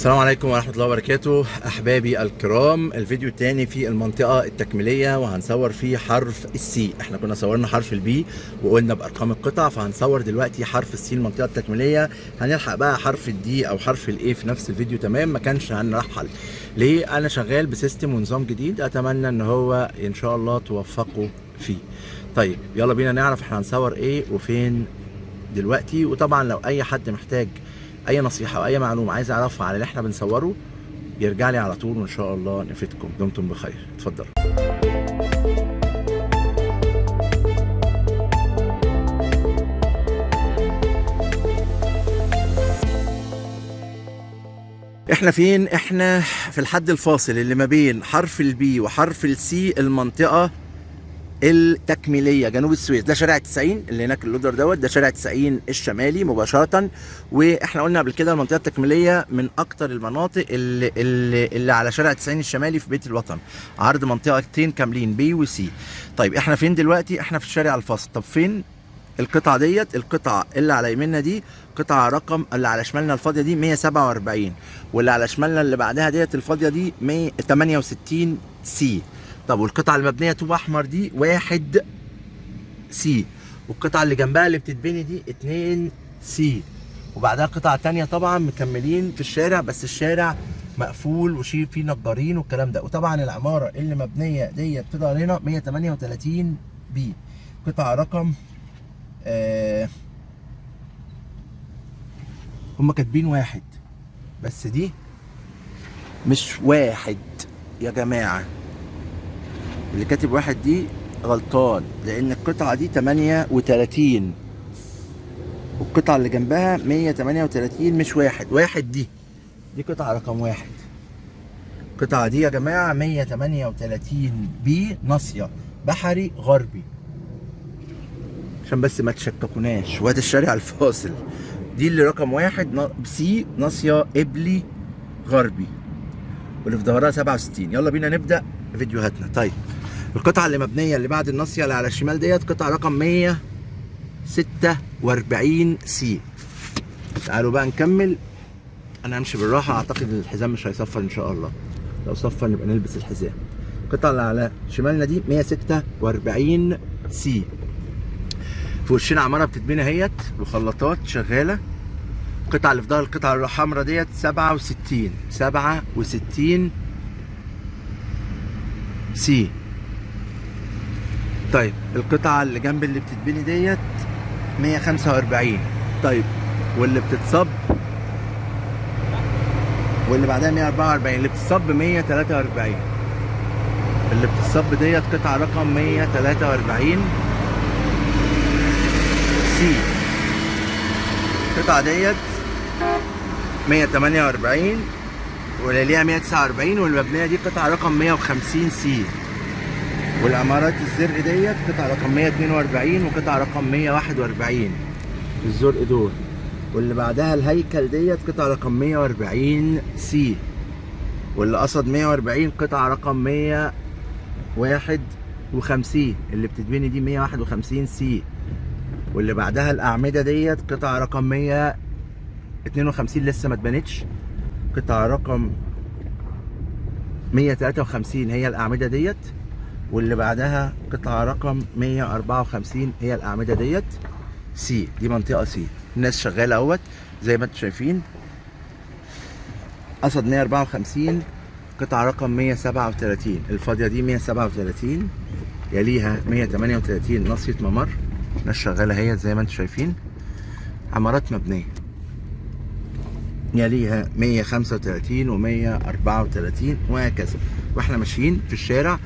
السلام عليكم ورحمة الله وبركاته أحبابي الكرام. الفيديو الثاني في المنطقة التكميلية وهنصور فيه حرف السي. احنا كنا صورنا حرف البي وقلنا بأرقام القطع، فهنصور دلوقتي حرف السي المنطقة التكميلية. هنلحق بقى حرف الدي أو حرف الاي في نفس الفيديو تمام، ما كانش هنرحل. ليه؟ أنا شغال بسيستم ونظام جديد، أتمنى إن هو إن شاء الله توفقوا فيه. طيب يلا بينا نعرف احنا هنصور ايه وفين دلوقتي. وطبعا لو أي حد محتاج اي نصيحه او اي معلومه عايز اعرفها على اللي احنا بنصوره يرجع لي على طول، وان شاء الله نفيدكم. دمتم بخير. اتفضل. احنا فين؟ احنا في الحد الفاصل اللي ما بين حرف البي وحرف السي، المنطقه التكميليه جنوب السويس. ده شارع 90 اللي هناك اللودر دوت، ده شارع 90 الشمالي مباشره. واحنا قلنا قبل كده المنطقه التكميليه من اكتر المناطق اللي على شارع 90 الشمالي في بيت الوطن، عرض منطقتين كاملين بي وسي. طيب احنا فين دلوقتي؟ احنا في الشارع الفاصل. طب فين القطعه ديت؟ القطعه اللي على يميننا دي قطعه رقم، اللي على شمالنا الفاضيه دي 147، واللي على شمالنا اللي بعدها ديت الفاضيه دي 168 سي. طب والقطعه المبنيه طوب احمر دي 1 سي، والقطعه اللي جنبها اللي بتتبني دي 2 سي، وبعدها قطعه تانية طبعا مكملين في الشارع، بس الشارع مقفول وشيء فيه نجارين والكلام ده. وطبعا العماره اللي مبنيه ديت بتظهر هنا 138 بي، قطعه رقم هم كاتبين 1 بس دي مش 1 يا جماعه. اللي كاتب 1 دي غلطان، لان القطعه دي 38 والقطعه اللي جنبها 138 مش 1. 1 دي قطعه رقم 1. القطعه دي يا جماعه 138 بي ناصيه بحري غربي، عشان بس ما تشككوناش. وادي الشارع الفاصل دي اللي رقم 1 سي ناصيه قبلي غربي، واللي في ظهرها 67. يلا بينا نبدا فيديوهاتنا. طيب القطعه اللي مبنيه اللي بعد الناصيه اللي على الشمال ديت قطعه رقم 146 سي. تعالوا بقى نكمل. انا همشي بالراحه، اعتقد الحزام مش هيصفر ان شاء الله، لو صفر نبقى نلبس الحزام. القطعه اللي على شمالنا دي 146 سي. في وشنا عماره بتتبني اهيت وخلاطات شغاله. القطعه اللي في ظهر القطعه الحمراء ديت 67 سي. طيب القطعه اللي جنب اللي بتتبني ديت 145. طيب واللي بتتصب واللي بعدها 144، اللي بتتصب 143. اللي بتتصب ديت قطعه رقم 143 سي. القطعه ديت 148 واللي ليها 149، والمبنيه دي قطعه رقم 150 سي. والعمارات الزرق ديت قطعه رقم 142 وقطعه رقم 141 الزرق دول. واللي بعدها الهيكل ديت قطعه رقم 140 سي، واللي قصد 140 قطعه رقم 151 اللي بتتبني دي 151 سي. واللي بعدها الاعمده ديت قطعه رقم 152 لسه ما اتبنتش، قطعه رقم 153 هي الاعمده ديت. واللي بعدها قطعه رقم 154 هي الاعمده ديت سي. دي منطقه سي، الناس شغاله اهوت زي ما انتم شايفين. قصد 154 قطعه رقم 137 الفاضيه دي 137، يليها 138 ناصيه ممر، ناس شغاله اهيت زي ما انتم شايفين. عمارات مبنيه يليها 135 و134 وهكذا، واحنا ماشيين في الشارع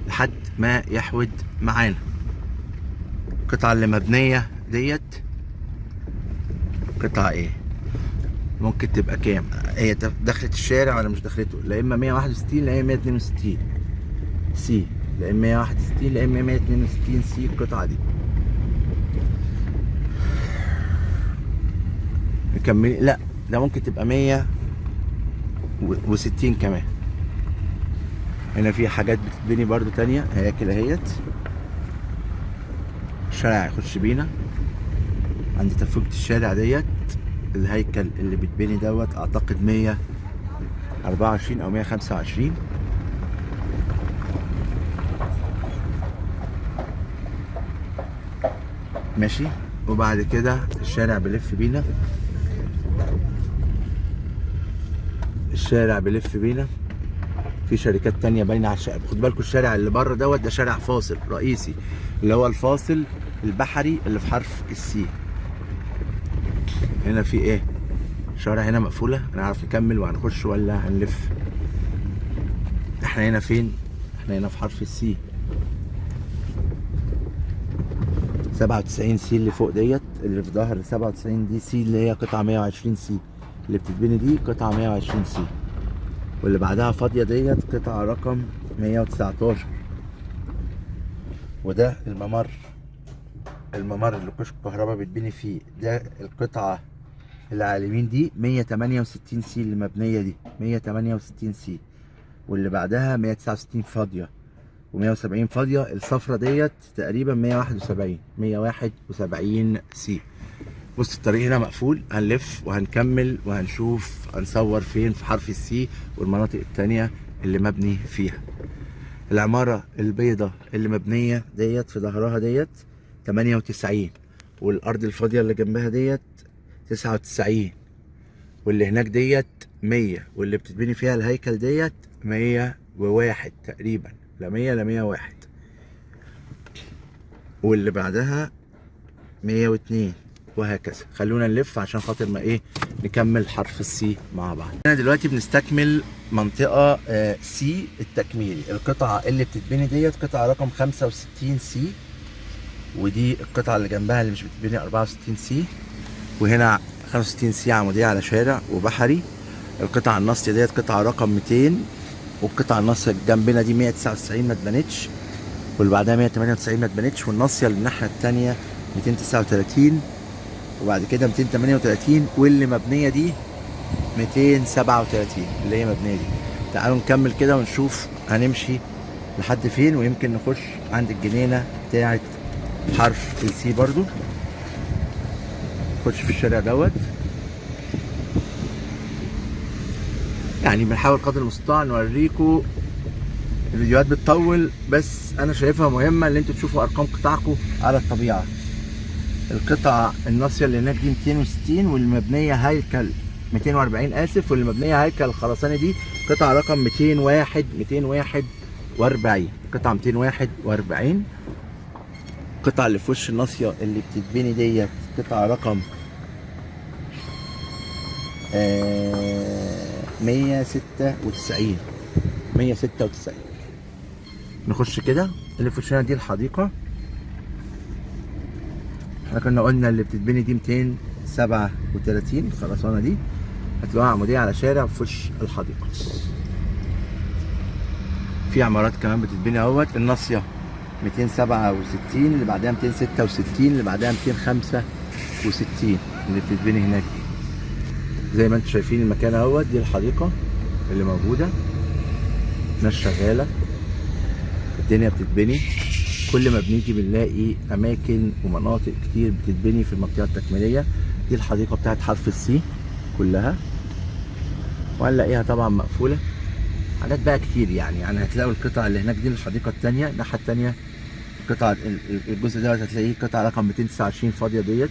لحد ما يحود معانا. القطعه اللي مبنيه ديت قطعه ايه؟ ممكن تبقى كام؟ هي دخلت الشارع ولا مش دخلته؟ لا اما 161 لا اما 162 سي، لا اما 161 لا اما 162 سي. القطعه دي نكمل. لا ده ممكن تبقى 160 كمان. هنا في حاجات بتتبني برضو تانية، هياكل اهيت. الشارع هيخش بينا عند تفويجة الشارع ديت الهيكل اللي بيتبني دوت اعتقد 24 او 125. ماشي. وبعد كده الشارع بيلف بينا، الشارع بيلف بينا في شركات تانية باينة على الشارع. خد بالكوا الشارع اللي بره دوت ده شارع فاصل رئيسي، اللي هو الفاصل البحري اللي في حرف السي. هنا في ايه؟ الشوارع هنا مقفولة، هنعرف نكمل وهنخش ولا هنلف؟ احنا هنا فين؟ احنا هنا في حرف السي. 97 سي اللي فوق ديت، اللي في ظهر 97 دي سي اللي هي قطعة 120 سي، اللي بتتبني دي قطعة 120 سي، واللي بعدها فاضية ديت قطعة رقم 119. وده الممر، الممر اللي كشك الكهرباء بتبني فيه، ده القطعة اللي على اليمين دي 168 سي اللي مبنية دي 168 سي، واللي بعدها 169 فاضية و170 فاضية. الصفرة ديت تقريبا 171 سي. بص الطريق هنا مقفول، هنلف وهنكمل وهنشوف هنصور فين في حرف السي والمناطق التانية اللي مبني فيها. العمارة البيضة اللي مبنية ديت في ظهرها ديت 98، والأرض الفاضية اللي جنبها ديت 99، واللي هناك ديت 100، واللي بتتبني فيها الهيكل ديت 101 تقريبا، لا 100 لا 101، واللي بعدها 102 وهكذا. خلونا نلف عشان خاطر ما ايه نكمل حرف السي مع بعض. احنا دلوقتي بنستكمل منطقة سي التكميلي. القطعة اللي بتتبني ديت قطعة رقم 65 سي، ودي القطعة اللي جنبها اللي مش بتتبني 64 سي، وهنا 65 سي عمودية على شارع وبحري. القطعة الناصية ديت قطعة رقم 200، والقطعة الناصية جنبنا دي 199 ما اتبنتش، واللي بعدها 198 ما اتبنتش، والناصية اللي الناحية التانية 239، وبعد كده 238، واللي مبنية دي 237 اللي هي مبنية دي. تعالوا نكمل كده ونشوف هنمشي لحد فين، ويمكن نخش عند الجنينة بتاعت حرف السي برضو. نخش في الشارع دوت، يعني بنحاول قدر المستطاع نوريكم. الفيديوهات بتطول بس انا شايفها مهمه ان انتوا تشوفوا ارقام قطعكم على الطبيعه. القطعه الناصيه اللي هناك دي 260، واللي مبنيه هيكل 240 اسف، واللي مبنيه هيكل الخرساني دي قطعه رقم 241 قطعه 241. القطعه اللي في وش الناصيه اللي بتتبني ديت قطعه رقم 196. نخش كده. اللي في وشنا دي الحديقة، احنا كنا قلنا اللي بتتبني دي 237 الخرسانة دي هتلاقوها عمودية على شارع في وش الحديقة. في عمارات كمان بتتبني اهوت. الناصية 267، اللي بعدها 266، اللي بعدها 265 اللي بتتبني هناك دي. زي ما انتم شايفين المكان اهوت، دي الحديقة اللي موجودة، ناس شغالة، الدنيا بتتبني. كل ما بنيجي بنلاقي اماكن ومناطق كتير بتتبني في المنطقة التكميلية. دي الحديقة بتاعت حرف السي كلها، وهنلاقيها طبعا مقفولة. حاجات بقى كتير يعني هتلاقوا القطع اللي هناك دي الحديقة التانية. الناحية التانية القطعة الجزء دوت هتلاقيه قطعة رقم 229 فاضية ديت،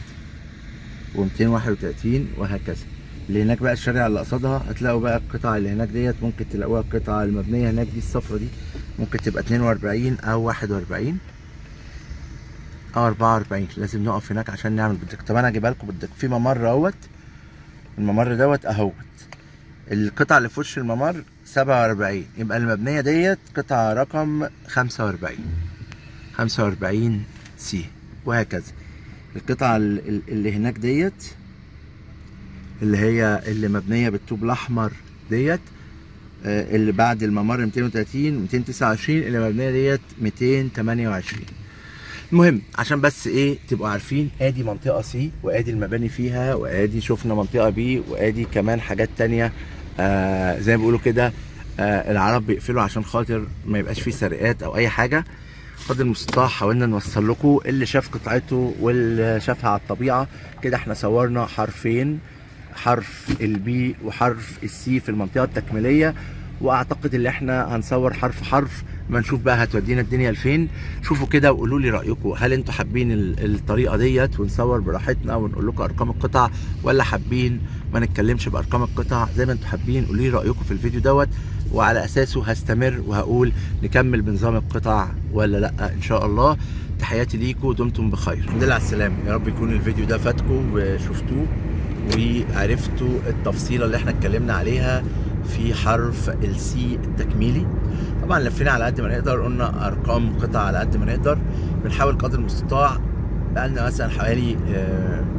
و231 وهكذا. اللي هناك بقى الشارع اللي قصادها هتلاقوا بقى القطعة اللي هناك ديت، ممكن تلاقوها القطعة المبنية هناك دي الصفرة دي ممكن تبقى 42 أو 41 أو 44. لازم نقف هناك عشان نعمل بالدقة. طب أنا هجيبها لكم بالدقة. في ممر اهوت، الممر دوت اهوت، القطعة اللي في وش الممر 47، يبقى المبنية ديت قطعة رقم 45 سي وهكذا. القطعة اللي هناك ديت اللي هي اللي مبنية بالطوب الأحمر ديت اللي بعد الممر 230 229، اللي مبنية ديت 228. المهم عشان بس ايه تبقوا عارفين، ادي منطقة سي وادي المباني فيها، وادي شفنا منطقة بي، وادي كمان حاجات تانية زي ما بيقولوا كده العرب بيقفلوا عشان خاطر ما يبقاش فيه سرقات او اي حاجة. قدر المستطاع حاولنا نوصل لكم اللي شاف قطعته واللي شافها على الطبيعة كده. احنا صورنا حرفين حرف البي وحرف السي في المنطقه التكميليه، واعتقد ان احنا هنصور حرف حرف ما نشوف بقى هتودينا الدنيا لفين. شوفوا كده وقولوا لي رايكم، هل انتوا حابين الطريقه ديت ونصور براحتنا ونقول لكم ارقام القطع، ولا حابين ما نتكلمش بارقام القطع؟ زي ما انتوا حابين قولوا لي رايكم في الفيديو دوت، وعلى اساسه هستمر وهقول نكمل بنظام القطع ولا لا ان شاء الله. تحياتي ليكم، دمتم بخير، الحمد لله على السلامه. يا رب يكون الفيديو ده فاتكم وشفتوه وعرفتوا التفصيله اللي احنا اتكلمنا عليها في حرف السي التكميلي. طبعا لفينا على قد ما نقدر، قلنا ارقام قطع على قد ما نقدر، بنحاول قدر المستطاع. بقالنا مثلا حوالي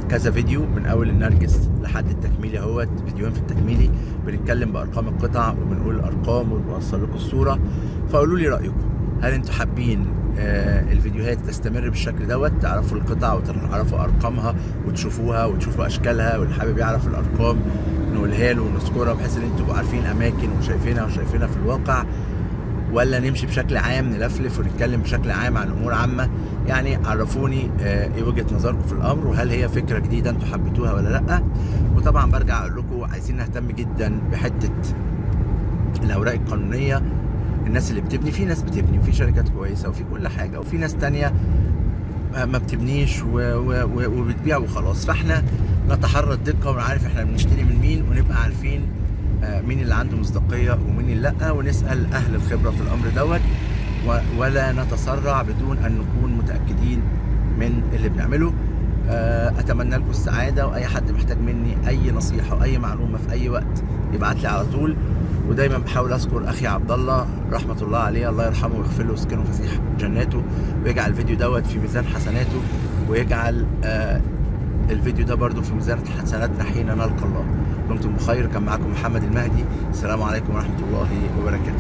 كذا فيديو من اول النرجس لحد التكميلي اهوت، فيديوهين في التكميلي بنتكلم بارقام القطع وبنقول الارقام وبنوصل لكم الصوره. فقولوا لي رايكم، هل انتوا حابين الفيديوهات تستمر بالشكل دوت، تعرفوا القطع وتعرفوا ارقامها وتشوفوها وتشوفوا اشكالها، واللي حابب يعرف الارقام نقولها له ونذكرها بحيث ان انتوا تبقوا عارفين اماكن وشايفينها في الواقع، ولا نمشي بشكل عام نلفلف ونتكلم بشكل عام عن امور عامه؟ يعني عرفوني ايه وجهه نظركم في الامر، وهل هي فكره جديده انتوا حبيتوها ولا لا. وطبعا برجع اقول لكم عايزين نهتم جدا بحته الاوراق القانونيه. الناس اللي بتبني، في ناس بتبني وفي شركات كويسه وفي كل حاجه، وفي ناس تانية ما بتبنيش وبتبيع وخلاص. فاحنا نتحرى الدقه ونعرف احنا بنشتري من مين، ونبقى عارفين مين اللي عنده مصداقيه ومين اللي لا، ونسال اهل الخبره في الامر دوت، ولا نتسرع بدون ان نكون متاكدين من اللي بنعمله. اتمنى لكم السعاده، واي حد محتاج مني اي نصيحه واي معلومه في اي وقت يبعت لي على طول. ودايما بحاول اذكر اخي عبد الله رحمه الله عليه، الله يرحمه ويغفر له ويسكنه فسيح جناته، ويجعل الفيديو دوت في ميزان حسناته، ويجعل الفيديو ده برضو في ميزان حسناتنا حين نلقى الله. دمتم بخير. كان معكم محمد المهدي، السلام عليكم ورحمه الله وبركاته.